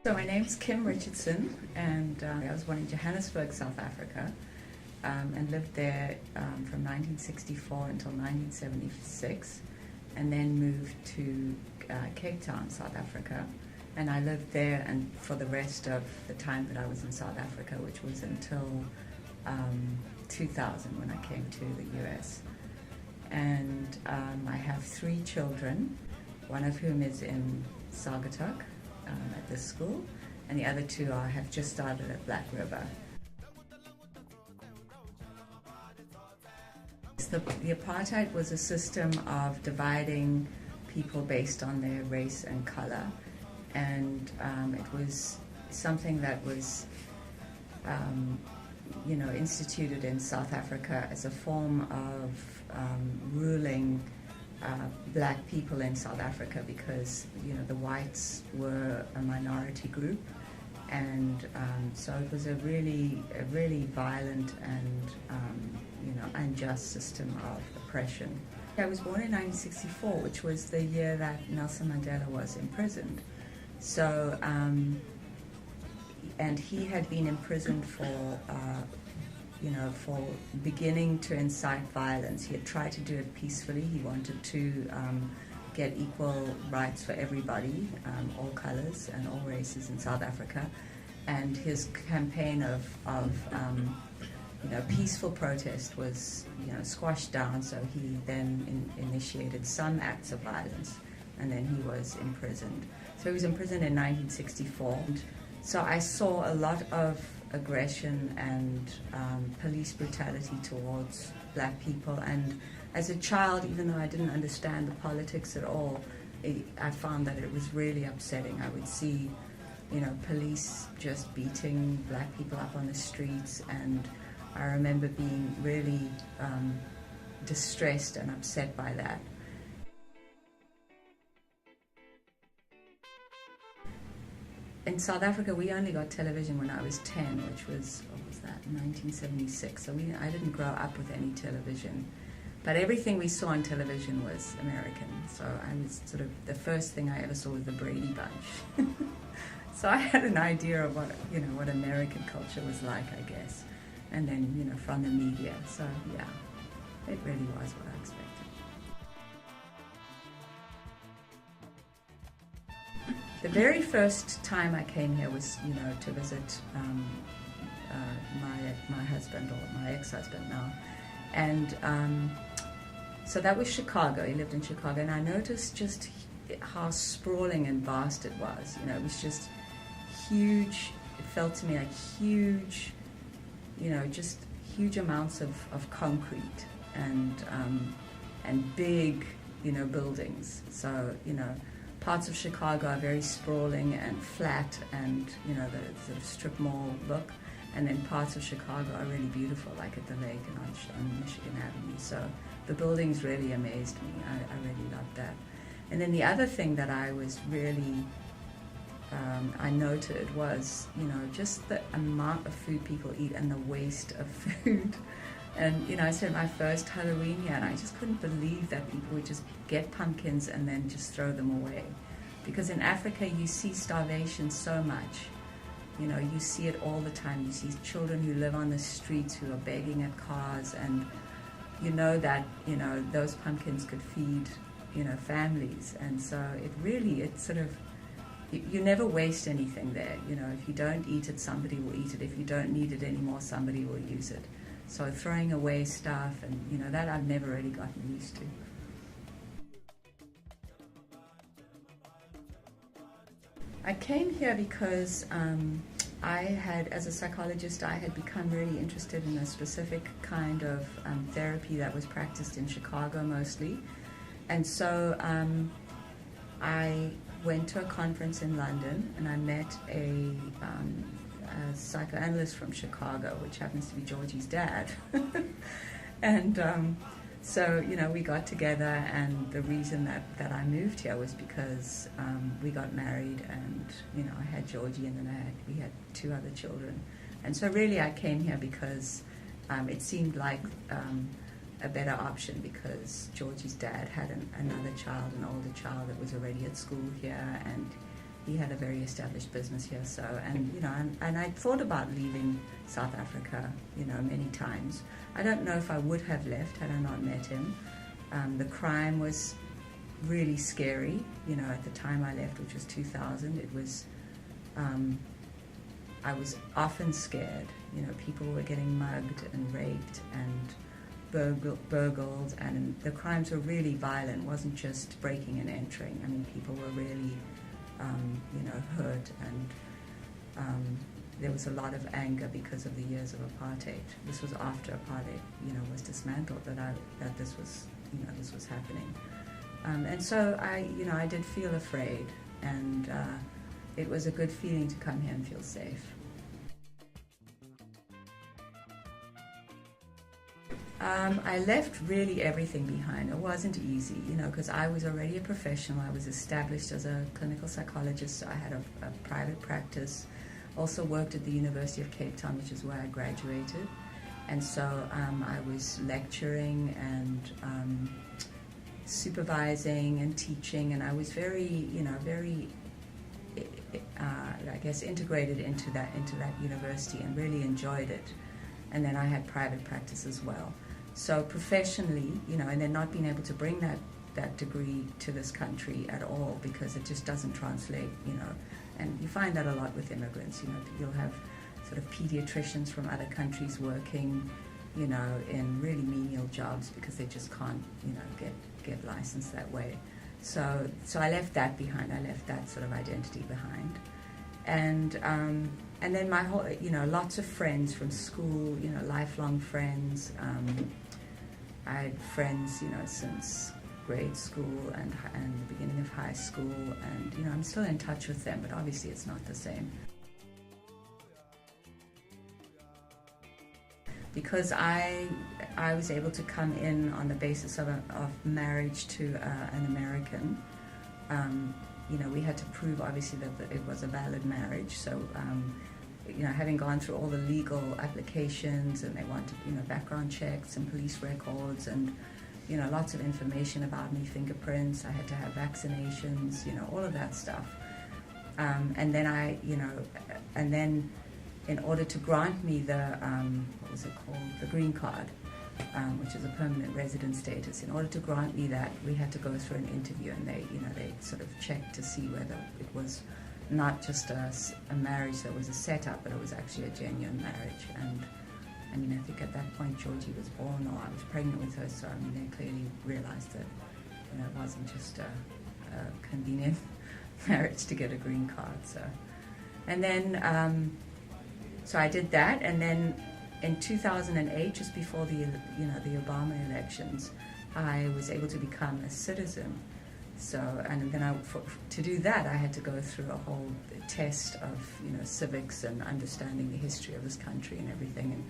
So my name's Kim Richardson, and I was born in Johannesburg, South Africa, and lived there from 1964 until 1976, and then moved to Cape Town, South Africa. And I lived there and for the rest of the time that I was in South Africa, which was until 2000 when I came to the US. And I have 3 children, one of whom is in Saugatuck at this school, and the other 2 have just started at Black River. The apartheid was a system of dividing people based on their race and color, and it was something that was instituted in South Africa as a form of ruling black people in South Africa, because the whites were a minority group, and so it was a really violent and unjust system of oppression. I was born in 1964, which was the year that Nelson Mandela was imprisoned. So and he had been imprisoned for beginning to incite violence. He had tried to do it peacefully. He wanted to get equal rights for everybody, all colors and all races in South Africa. And his campaign of peaceful protest was squashed down. So he then initiated some acts of violence, and then he was imprisoned. So he was imprisoned in 1964. So I saw a lot of aggression and police brutality towards black people, and as a child, even though I didn't understand the politics at all, I found that it was really upsetting. I would see police just beating black people up on the streets, and I remember being really distressed and upset by that. In South Africa, we only got television when I was 10, which was, 1976. So I didn't grow up with any television. But everything we saw on television was American. So I was the first thing I ever saw was the Brady Bunch. So I had an idea of what American culture was like, I guess. And then, from the media. So yeah, it really was what I expected. The very first time I came here was, to visit my husband, or my ex-husband now, and so that was Chicago. He lived in Chicago, and I noticed just how sprawling and vast it was. It was just huge. It felt to me like huge, just huge amounts of concrete and big, buildings. So parts of Chicago are very sprawling and flat, and the sort of strip mall look, and then parts of Chicago are really beautiful, like at the lake and on Michigan Avenue. So the buildings really amazed me. I really loved that. And then the other thing that I was really I noted was just the amount of food people eat and the waste of food. And I spent my first Halloween here, and I just couldn't believe that people would just get pumpkins and then just throw them away. Because in Africa, you see starvation so much. You see it all the time. You see children who live on the streets who are begging at cars, and that those pumpkins could feed families. And so you never waste anything there. If you don't eat it, somebody will eat it. If you don't need it anymore, somebody will use it. So throwing away stuff, and that I've never really gotten used to. I came here because as a psychologist, I had become really interested in a specific kind of therapy that was practiced in Chicago mostly. And so I went to a conference in London, and I met a psychoanalyst from Chicago, which happens to be Georgie's dad. And so we got together, and the reason that I moved here was because we got married, and I had Georgie, and then we had 2 other children. And so really I came here because it seemed like a better option, because Georgie's dad had another child, an older child that was already at school here, and he had a very established business here. So, and you know, and I thought about leaving South Africa, you know, many times. I don't know if I would have left had I not met him. The crime was really scary, you know, at the time I left, which was 2000. It was, I was often scared. You know, people were getting mugged and raped and burgled, and the crimes were really violent. It wasn't just breaking and entering. I mean, people were really, you know, hurt, and there was a lot of anger because of the years of apartheid. This was after apartheid, you know, was dismantled, that this was, you know, this was happening. And so I did feel afraid, and it was a good feeling to come here and feel safe. I left really everything behind. It wasn't easy, you know, because I was already a professional. I was established as a clinical psychologist. So I had a private practice. Also worked at the University of Cape Town, which is where I graduated. And so I was lecturing and supervising and teaching, and I was very, you know, very, I guess, integrated into that university and really enjoyed it. And then I had private practice as well. So professionally, you know, and then not being able to bring that degree to this country at all because it just doesn't translate, you know. And you find that a lot with immigrants, you know. You'll have sort of pediatricians from other countries working, you know, in really menial jobs because they just can't, you know, get licensed that way. So I left that behind. I left that sort of identity behind. And then my whole, you know, lots of friends from school, you know, lifelong friends. I had friends, you know, since grade school and the beginning of high school, and, you know, I'm still in touch with them, but obviously it's not the same. Because I was able to come in on the basis of marriage to an American. You know, we had to prove obviously that it was a valid marriage. So, you know, having gone through all the legal applications, and they wanted, you know, background checks and police records, and, you know, lots of information about me, fingerprints. I had to have vaccinations, you know, all of that stuff. And then in order to grant me the, what was it called, the green card, which is a permanent resident status. In order to grant me that, we had to go through an interview, and they sort of checked to see whether it was not just a marriage that was a setup, but it was actually a genuine marriage. And I mean, I think at that point Georgie was born, or I was pregnant with her, so I mean, they clearly realized that, you know, it wasn't just a convenient marriage to get a green card. So, and then, so I did that, and then in 2008, just before the Obama elections, I was able to become a citizen. So, and then to do that, I had to go through a whole test of, you know, civics and understanding the history of this country and everything. And,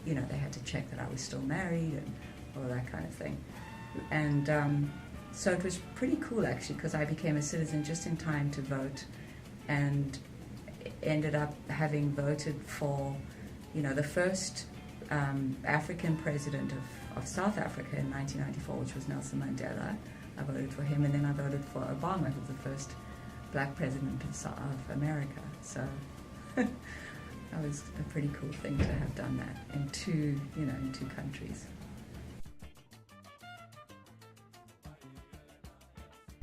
you know, they had to check that I was still married and all that kind of thing. And so it was pretty cool, actually, because I became a citizen just in time to vote, and ended up having voted for, you know, the first African president of South Africa in 1994, which was Nelson Mandela. I voted for him, and then I voted for Obama, who was the first black president of America. So that was a pretty cool thing to have done that in two countries.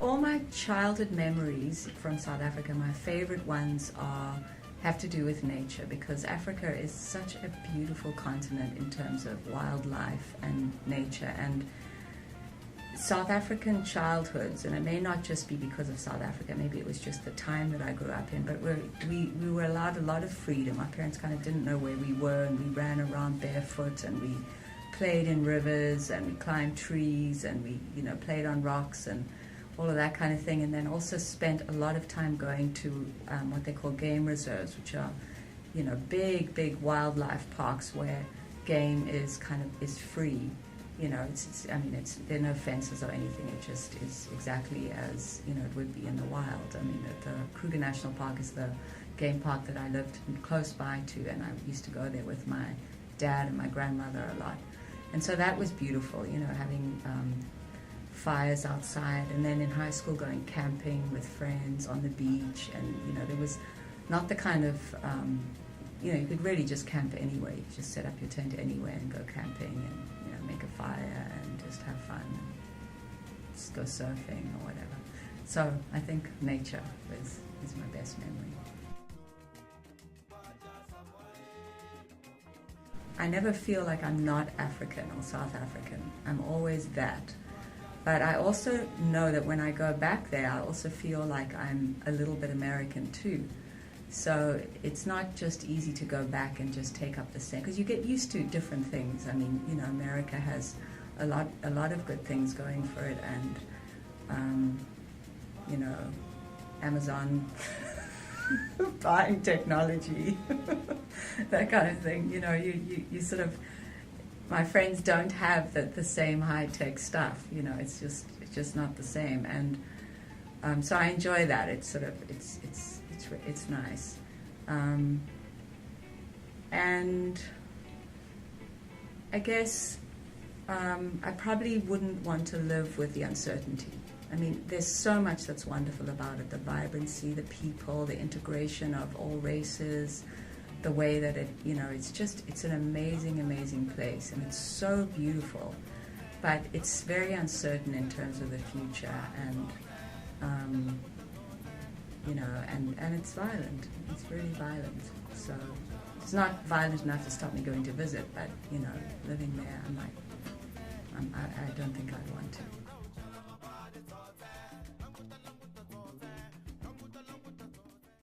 All my childhood memories from South Africa, my favorite ones have to do with nature, because Africa is such a beautiful continent in terms of wildlife and nature. And South African childhoods, and it may not just be because of South Africa, maybe it was just the time that I grew up in, but we were allowed a lot of freedom. My parents kind of didn't know where we were, and we ran around barefoot, and we played in rivers, and we climbed trees, and we, you know, played on rocks and all of that kind of thing. And then also spent a lot of time going to what they call game reserves, which are, you know, big wildlife parks where game is free. You know, there are no fences or anything. It just is exactly as, you know, it would be in the wild. I mean, the Kruger National Park is the game park that I lived close by to, and I used to go there with my dad and my grandmother a lot. And so that was beautiful, you know, having fires outside, and then in high school going camping with friends on the beach, and there was not the kind of you could really just camp anywhere. You could just set up your tent anywhere and go camping, and make a fire and just have fun, and just go surfing or whatever. So I think nature is my best memory. I never feel like I'm not African or South African. I'm always that. But I also know that when I go back there, I also feel like I'm a little bit American too. So it's not just easy to go back and just take up the same, because you get used to different things. I mean, America has a lot of good things going for it, and Amazon buying technology, that kind of thing. You sort of, my friends don't have the same high-tech stuff. It's just not the same, and so I enjoy that. It's sort of it's nice, and I guess I probably wouldn't want to live with the uncertainty. I mean, there's so much that's wonderful about it: the vibrancy, the people, the integration of all races, the way that it's an amazing place, and it's so beautiful. But it's very uncertain in terms of the future, and and it's violent. It's really violent. So it's not violent enough to stop me going to visit, but living there, I don't think I'd want to.